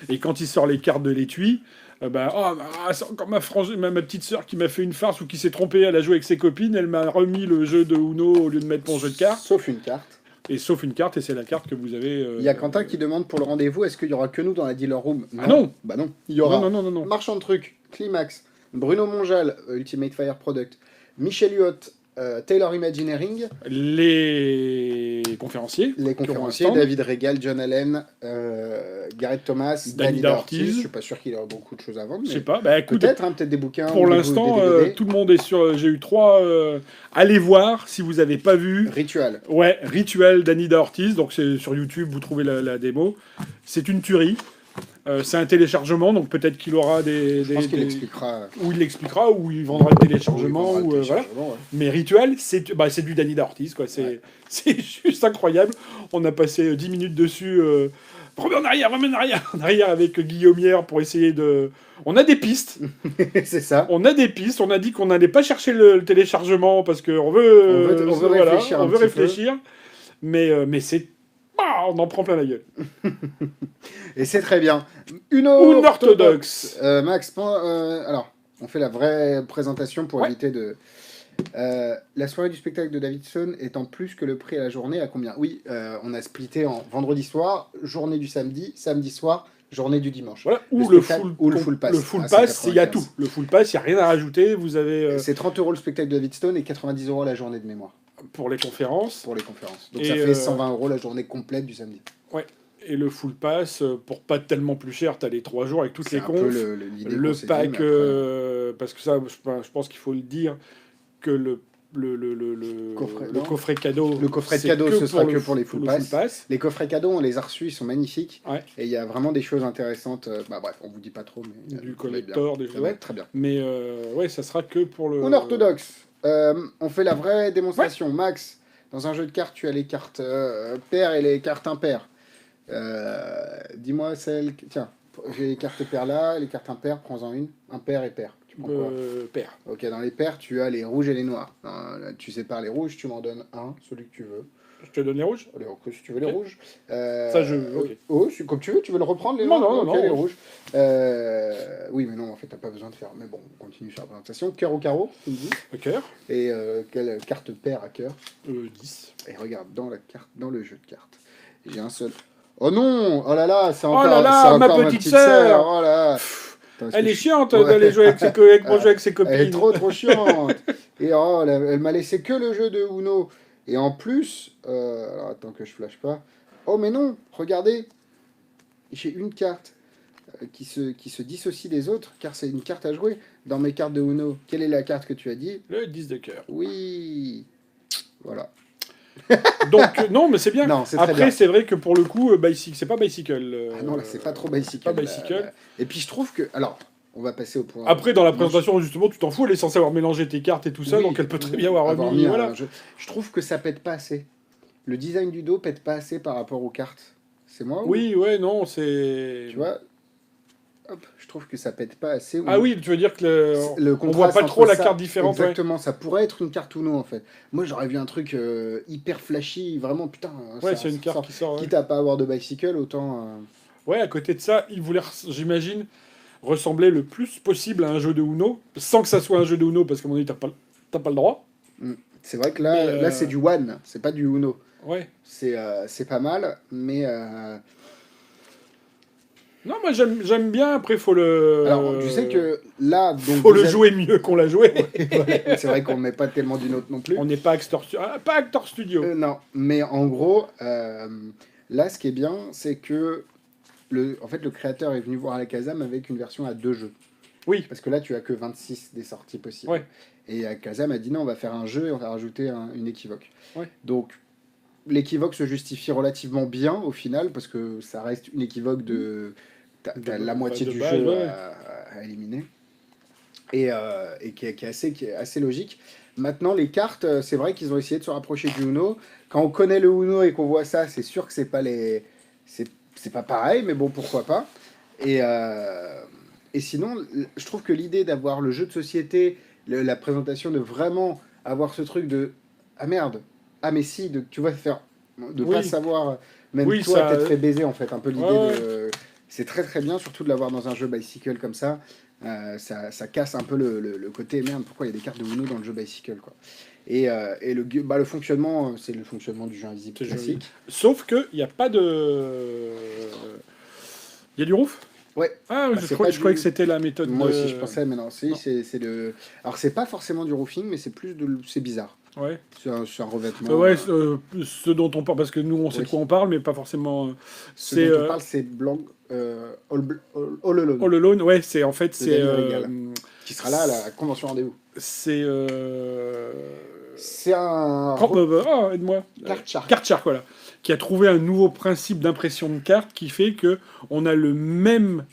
et quand il sort les cartes de l'étui, c'est encore ma petite sœur qui m'a fait une farce ou qui s'est trompée, elle a joué avec ses copines, elle m'a remis le jeu de Uno au lieu de mettre mon jeu de cartes. Sauf une carte. Et sauf une carte, et c'est la carte que vous avez... Il y a Quentin qui demande pour le rendez-vous, est-ce qu'il y aura que nous dans la dealer room? Ah non. Bah non. Il y aura Non. Marchand de Trucs, Climax, Bruno Monjal, Ultimate Fire Product, Michel Huot, Taylor Imagineering, Les conférenciers. les qui auront un conférenciers, stand. David Regal, John Allen, Gareth Thomas, David David Ortiz. Ortiz. Je suis pas sûr qu'il ait beaucoup de choses à vendre, Je sais mais pas. Bah écoute, peut-être des bouquins. pour ou l'instant, des DVD. tout le monde est sur... J'ai eu 3... allez voir, si vous n'avez pas vu. Ritual. Ouais, Rituel d'Anida Ortiz. Donc c'est sur YouTube, vous trouvez la démo. C'est une tuerie. C'est un téléchargement, donc peut-être qu'il aura Je pense qu'il expliquera. Ou il l'expliquera, ou il vendra le téléchargement, Oui, il vendra le voilà. téléchargement, ouais. Mais Rituel, c'est du Danida Ortiz, quoi. C'est juste incroyable. On a passé 10 minutes dessus. Remets en arrière avec Guillaumière pour essayer de... On a des pistes. C'est ça. On a des pistes. On a dit qu'on n'allait pas chercher le téléchargement parce qu'on veut... On veut réfléchir. On veut réfléchir. Mais c'est... on en prend plein la gueule. Et c'est très bien. Unorthodoxe. Max, alors, on fait la vraie présentation pour éviter de... la soirée du spectacle de Davidson étant plus que le prix à la journée, à combien? Oui, on a splitté en vendredi soir, journée du samedi, samedi soir, journée du dimanche. Voilà. Ou le full pass. Le full Ah, pass, c'est il y a tout. Le full pass, il n'y a rien à rajouter. Vous avez C'est 30 € le spectacle de Davidson et 90 € la journée de mémoire pour les conférences. pour les conférences. Donc Et ça fait 120 € la journée complète du samedi. Et le full pass, pour pas tellement plus cher, t'as les 3 jours avec toutes C'est les un confs. peu l'idée Le qu'on s'est dit, pack, mais après- parce que ça, je pense qu'il faut le dire, que le coffret cadeau. Le coffret de c'est cadeau, ce sera le que pour les full pass. pass. Les coffrets cadeaux, on les a reçus, ils sont magnifiques. Ouais. Et il y a vraiment des choses intéressantes. Bref, on vous dit pas trop, mais Du vous collector, allez des bien. choses. Ouais, très bien. Mais ouais, ça sera que pour le. Unorthodoxe. On fait la vraie démonstration. Max, dans un jeu de cartes, tu as les cartes paires et les cartes impaires. Dis-moi celle... Tiens, j'ai les cartes paires là, les cartes impaires, prends-en une. Impair et pair. Tu prends quoi? Paire. Ok, dans les paires, tu as les rouges et les noirs. Tu sépares les rouges, tu m'en donnes un, celui que tu veux. Je te donne les rouges. Allez, si tu veux les rouges. Ça, ok. Comme tu veux, tu veux le reprendre, les Non, noirs? non, Ok, non, les non. rouges. Oui, mais non, en fait, t'as pas besoin de faire. Mais bon, on continue sur la présentation. Cœur au carreau, tu me dis. Cœur. Et quelle carte paire à cœur? 10. Et regarde, dans le jeu de cartes, j'ai un seul. Oh non! Oh là là, c'est Oh encore, là là, c'est ma encore petite sœur. Oh là! Attends, Elle est chiante Ouais. d'aller jouer avec ses collègues pour jouer avec ses copines. Elle est trop chiante. Et oh, elle m'a laissé que le jeu de Uno. Et en plus, alors attends que je flash pas. Oh mais non, regardez, j'ai une carte qui se dissocie des autres, car c'est une carte à jouer dans mes cartes de Uno. Quelle est la carte que tu as dit? Le 10 de cœur. Oui. Voilà. Donc, non, mais c'est bien. Non, c'est très bien. Après, c'est vrai que pour le coup, c'est pas Bicycle. Ah non, là, c'est pas trop bicycle. Pas Bicycle. Là. Et puis je trouve que... Alors, on va passer au point... Après, dans la présentation, justement, tu t'en fous, elle est censée avoir mélangé tes cartes et tout ça, Oui, donc elle peut très bien avoir mis remis. Voilà. Je trouve que ça pète pas assez. Le design du dos pète pas assez par rapport aux cartes. C'est moi ou... Oui, ouais, non, c'est. Tu vois, hop, je trouve que ça pète pas assez. Ah oui, tu veux dire que Le on voit contraste pas trop entre la ça- carte différente. Ouais. Exactement, ça pourrait être une carte Uno en fait. Moi j'aurais vu un truc hyper flashy, vraiment putain. Ouais, ça- c'est une carte ça- qui sort. Ouais. Quitte à pas avoir de bicycle, autant. Ouais, à côté de ça, il voulait, j'imagine, ressembler le plus possible à un jeu de Uno, sans que ça soit un jeu de Uno, parce qu'à mon avis, t'as pas le droit. C'est vrai que là, Mais, là c'est du One, c'est pas du Uno. Ouais. C'est pas mal, mais Non, moi j'aime bien. Après, faut le. Alors, tu sais que là, donc faut le jouer mieux qu'on l'a joué. Ouais, voilà. C'est vrai qu'on ne met pas tellement d'une autre non plus. On n'est pas pas acteur studio. Non, mais en gros, là, ce qui est bien, c'est que en fait, le créateur est venu voir à la Kazam avec une version à 2 jeux. Oui. Parce que là, tu as que 26 des sorties possibles. Ouais. Et Kazam a dit non, on va faire un jeu et on va rajouter une équivoque. Ouais. Donc, l'équivoque se justifie relativement bien au final, parce que ça reste une équivoque de. T'as la moitié du base, jeu ouais. à éliminer. Et qui est assez logique. Maintenant, les cartes, c'est vrai qu'ils ont essayé de se rapprocher du Uno. Quand on connaît le Uno et qu'on voit ça, c'est sûr que c'est pas c'est pas pareil, mais bon, pourquoi pas. Et sinon, je trouve que l'idée d'avoir le jeu de société, la présentation, de vraiment avoir ce truc de ah merde, ah mais si, tu vas faire de Oui. pas savoir, même Oui, toi, ça- t'être fait baiser en fait, un peu l'idée Ouais, de. C'est très très bien, surtout de l'avoir dans un jeu bicycle comme ça. Ça casse un peu le côté merde, pourquoi il y a des cartes de Uno dans le jeu bicycle quoi. Et le fonctionnement, c'est le fonctionnement du jeu invisible C'est classique. Sauf que il n'y a pas de. Il y a du roof. Ouais. Ah, Bah, je c'est croyais pas du- que c'était la méthode. Moi de- aussi je pensais, mais non, Non. c'est le. Alors c'est pas forcément du roofing, mais c'est plus c'est bizarre. Ouais. C'est un revêtement. Ouais, ce dont on parle, parce que nous on sait Oui. de quoi on parle, mais pas forcément. Ce C'est dont on parle, c'est blanc. All Alone, All Alone, ouais, c'est en fait c'est Daniel Rigal. Qui sera là à la convention rendez-vous. c'est C'est un oh, aide-moi. carte char. Carte Shark, voilà, qui a trouvé un nouveau principe d'impression de carte qui fait que on a le même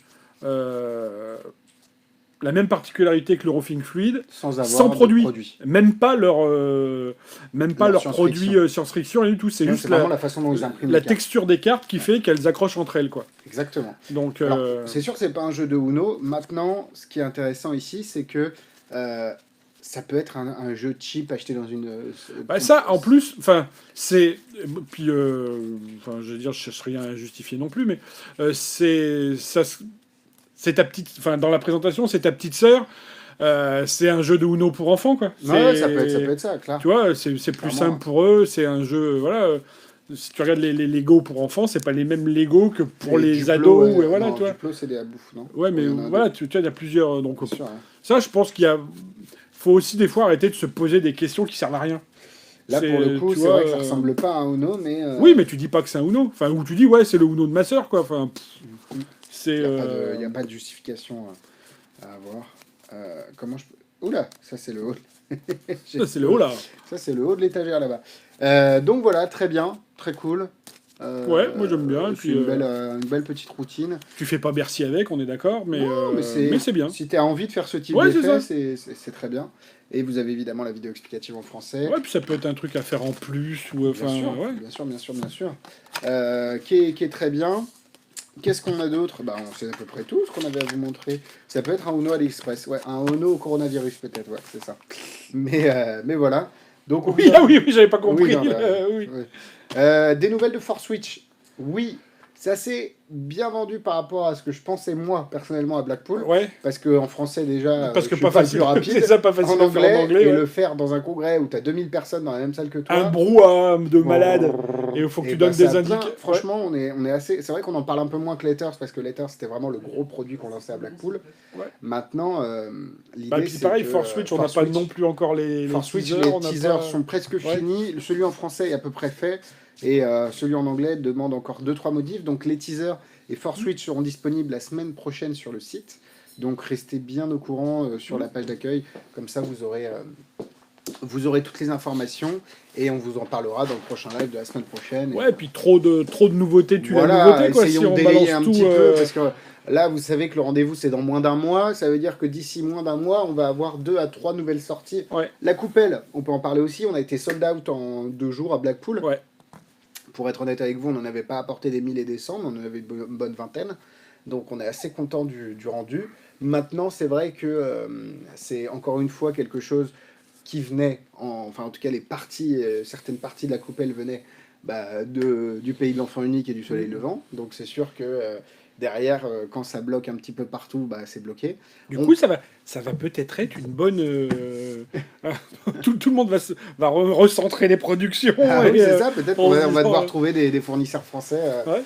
la même particularité que le roofing fluide, Sans avoir sans de produit. Même pas leur Leur produit science-fiction. Science-fiction, rien du tout. C'est Non, juste c'est vraiment la façon dont ils impriment la les cartes. texture des cartes qui fait qu'elles accrochent entre elles, quoi. Exactement. Donc, Alors, c'est sûr que c'est pas un jeu de Uno. Maintenant, ce qui est intéressant ici, c'est que ça peut être un jeu cheap acheté dans une. bah, ça, en plus, enfin, c'est. Puis, enfin, je veux dire, je cherche rien à justifier non plus, mais c'est ta petite. Enfin, dans la présentation, c'est ta petite sœur. C'est un jeu de Uno pour enfants, quoi. Ouais, ça peut être ça, clair. Tu vois, c'est plus Clairement. simple pour eux. C'est un jeu, voilà. Si tu regardes les Lego pour enfants, c'est pas les mêmes Lego que pour les Duplo, ados. ouais, Et voilà, non, tu vois. Duplo, c'est des à bouffe, non? Ouais, mais Il y en a voilà, deux, tu vois, il y a plusieurs. Donc, bien sûr, hein. ça, je pense qu'il y a. Faut aussi des fois arrêter de se poser des questions qui servent à rien. Là, pour le coup, tu c'est vois, vrai que ça ressemble pas à un Uno, mais. Oui, mais tu dis pas que c'est un Uno. Enfin, ou tu dis, ouais, c'est le Uno de ma sœur, quoi. Enfin, c'est. Il n'y a pas de justification à avoir. Comment je peux. Oula, ça c'est le haut. Ça, c'est le haut, là. Ça c'est le haut de l'étagère là-bas. Donc voilà, très bien, très cool. Ouais, moi, j'aime bien, et C'est puis, une belle petite routine. Tu fais pas Bercy avec, on est d'accord, mais, Non, mais c'est bien. Si tu as envie de faire ce type Ouais, c'est d'effet, ça. c'est très bien. Et vous avez évidemment la vidéo explicative en français. Ouais, puis ça peut être un truc à faire en plus, ou enfin, Bien sûr, ouais. bien sûr. Qui est très bien. Qu'est-ce qu'on a d'autre? Bah, on sait à peu près tout ce qu'on avait à vous montrer. Ça peut être un Uno AliExpress. Ouais, un Uno au coronavirus peut-être, ouais, c'est ça. Mais voilà. Donc, on Oui, vous a- ah oui, j'avais pas compris. Oui, non, Oui. ouais. Des nouvelles de Force Switch. Oui, c'est assez bien vendu par rapport à ce que je pensais moi personnellement à Blackpool. Ouais, Parce qu'en français déjà, parce que je pas suis le facile. plus rapide. C'est ça, pas facile En à faire en anglais. et Ouais. le faire dans un congrès où tu as 2000 personnes dans la même salle que toi. Un brouhaha de malade. Et il faut que tu donnes des ça a indications. Franchement, on est assez. C'est vrai qu'on en parle un peu moins que Letters parce que Letters c'était vraiment le gros produit qu'on lançait à Blackpool. Ouais. Maintenant, l'idée Bah, puis c'est pareil, que, Force Switch, on n'a Force pas Switch- non plus encore les Force Switch, teasers. les on n'a teasers pas- sont presque Ouais. finis. Celui en français est à peu près fait. Et celui en anglais demande encore 2-3 modifs. Donc les teasers et Force Switch seront disponibles la semaine prochaine sur le site. Donc restez bien au courant sur la page d'accueil. Comme ça, vous aurez toutes les informations. Et on vous en parlera dans le prochain live de la semaine prochaine. Et Ouais, et puis trop de nouveautés, tu voilà, la nouveauté, quoi. Si essayons on de délayer balance un tout. petit peu. Parce que là, vous savez que le rendez-vous, c'est dans moins d'un mois. Ça veut dire que d'ici moins d'un mois, on va avoir 2 à 3 nouvelles sorties. Ouais. La coupelle, on peut en parler aussi. On a été sold out en 2 jours à Blackpool. Ouais. Pour être honnête avec vous, on n'en avait pas apporté des 1000 et des 100, mais on en avait une bonne vingtaine. Donc on est assez content du rendu. Maintenant, c'est vrai que c'est encore une fois quelque chose qui venait, enfin en tout cas les parties, certaines parties de la coupelle venaient du pays de l'enfant unique et du soleil levant. Donc c'est sûr que derrière, quand ça bloque un petit peu partout, c'est bloqué. Du coup, ça va peut-être être une bonne. Tout le monde va recentrer les productions. Ah et, oui, c'est ça, peut-être on on va se devoir sent- trouver des fournisseurs français Ouais.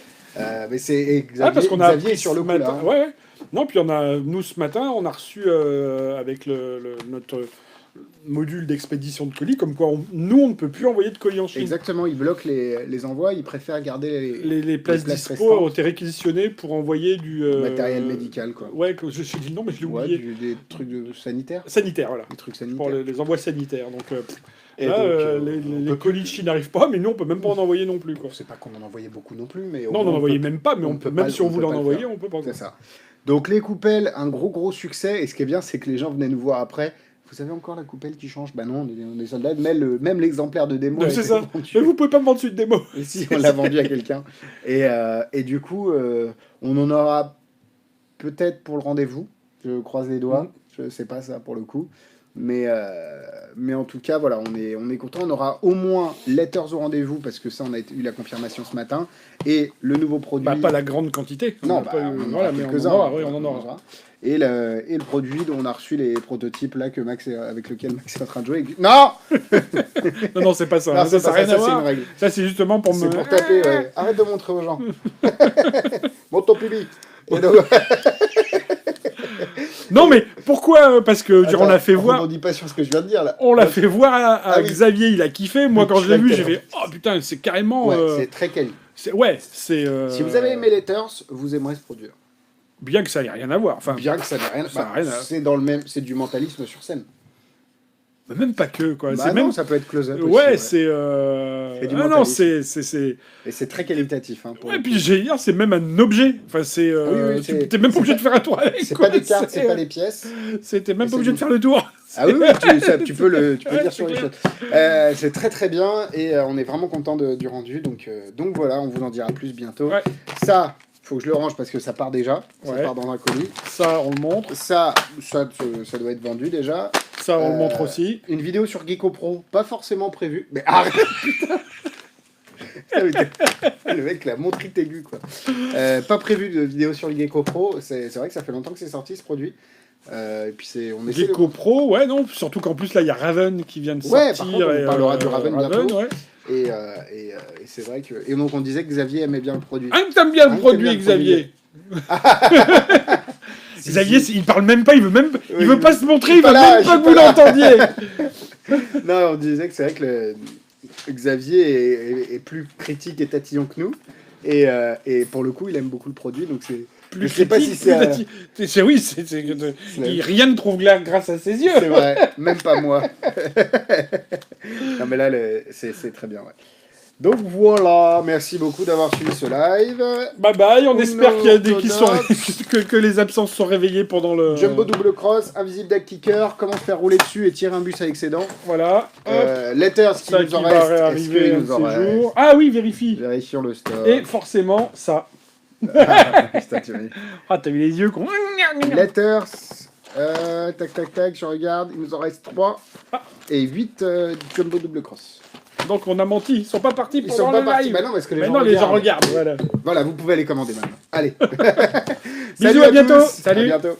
Mais c'est Parce qu'on a Xavier appris est sur le ce coup, là. matin. Hein. Ouais. Non, puis nous ce matin, on a reçu avec notre module d'expédition de colis, comme quoi nous on ne peut plus envoyer de colis en Chine. Exactement, ils bloquent les envois, ils préfèrent garder Les places dispo restantes. ont été réquisitionnées pour envoyer du Matériel médical, quoi. Ouais, je me suis dit non, mais je l'ai Ouais, oublié. des trucs sanitaires. Sanitaire, voilà. Des trucs Pour sanitaires. les envois sanitaires. Donc Et là, donc, les colis de Chine n'arrivent pas, mais nous on peut même pas en envoyer non plus. Quoi. C'est pas qu'on en envoyait beaucoup non plus, mais... Non, on n'en envoyait même pas, mais on peut, même pas- si on voulait peut en pas le envoyer, faire. on peut pas. C'est ça. Donc les coupelles, un gros succès. Et ce qui est bien, c'est que les gens venaient nous voir après. Vous avez encore la coupelle qui change? Bah non, on est soldats. Même l'exemplaire de démo. C'est ça. Mais vous pouvez pas me vendre suite démo. Et si, on l'a vendu à quelqu'un. Et du coup, on en aura peut-être pour le rendez-vous. Je croise les doigts. Je sais pas ça pour le coup. Mais en tout cas, voilà, on est content. On aura au moins Letters au rendez-vous parce que ça, on a eu la confirmation ce matin. Et le nouveau produit. Bah, pas la grande quantité. Non, Voilà, mais on en aura. Oui, on en aura. Et le produit dont on a reçu les prototypes là avec lequel Max est en train de jouer. Non, Non, c'est pas ça. non, Ça n'a rien à c'est une voir. règle. Ça, c'est justement pour C'est me. pour taper. Ouais. Arrête de montrer aux gens. Montre ton public. Et donc, Non, mais pourquoi? Parce que on l'a fait voir. On dit pas sur ce que je viens de dire là. On l'a fait voir à Ah oui. Xavier, il a kiffé. Moi, quand je l'ai vu, j'ai Exactement. fait oh putain, c'est carrément. Ouais, c'est très quali. C'est. Si vous avez aimé Letters, vous aimerez ce produit. Bien que ça n'ait rien à voir. Enfin, Bien que ça n'ait rien. Ça n'a rien à- C'est dans le même. C'est du mentalisme sur scène. même pas que quoi. Bah c'est non, même. ça peut être close-up. aussi, Ouais, ouais. c'est. C'est du Ah non, mentalisme. c'est. Et c'est très qualitatif. Hein, pour Ouais, le puis coup. j'ai dire, c'est même un objet. Enfin, c'est. Oui, tu t'es même pas obligé de faire un tour avec. C'est quoi. pas des cartes, c'est pas des pièces. C'était même Mais pas obligé c'est de faire le tour. Ah oui, tu peux Ouais, dire c'est sur les clair. choses. C'est très bien et on est vraiment content du rendu. Donc voilà, on vous en dira plus bientôt. Ouais. Ça, faut que je le range parce que ça part déjà. Ça Ouais. part dans un colis. Ça, on le montre. Ça doit être vendu déjà. Ça, on le montre aussi. Une vidéo sur Gecko Pro, pas forcément prévue. Mais arrête, putain. Le mec, la montrite aiguë, quoi. Pas prévu de vidéo sur le Gecko Pro. C'est vrai que ça fait longtemps que c'est sorti, ce produit. Et puis on essaie Gecko Pro, ouais, non. Surtout qu'en plus, là, il y a Raven qui vient de Ouais, sortir. par contre, on parlera du Raven bientôt. Ouais. Et c'est vrai que... Et donc, on disait que Xavier aimait bien le produit. Ah, t'aimes bien Ah, le t'aimes produit, bien le Xavier. Si, Xavier, si. il parle même pas, il veut même, il Oui, veut pas se montrer, je il suis veut pas là, même je pas suis que vous pas là. l'entendiez. Non, on disait que c'est vrai que Xavier est plus critique et tatillon que nous. Et pour le coup, il aime beaucoup le produit. Donc c'est... Plus Je sais pas critique, si c'est plus un- ati- c'est oui, rien ne trouve grâce à ses yeux. C'est vrai, même pas moi. Non mais là, c'est très bien, ouais. Donc voilà, merci beaucoup d'avoir suivi ce live. Bye bye, on Uno, espère qu'il y a des qui sont Dodox. que les absences sont réveillées pendant le Jumbo double cross, invisible deck kicker, comment se faire rouler dessus et tirer un bus avec ses dents. Voilà. Hop, Letters qui ça nous qui en va reste. Est-ce réarriver qu'il un nous de en ces reste jours. Ah oui, vérifie. Vérifions le stock. Et forcément, ça. Putain, tu vois. Ah, t'as vu les yeux qu'on. Letters, tac, je regarde, il nous en reste 3 et 8 jumbo double cross. Donc on a menti, ils sont pas partis Ils pendant sont pas le partis, live. bah non, parce que les gens Maintenant les gens regardent. regardent, voilà. Voilà, vous pouvez les commander maintenant. Allez. Bisous, Salut à bientôt. tous. Salut. À bientôt.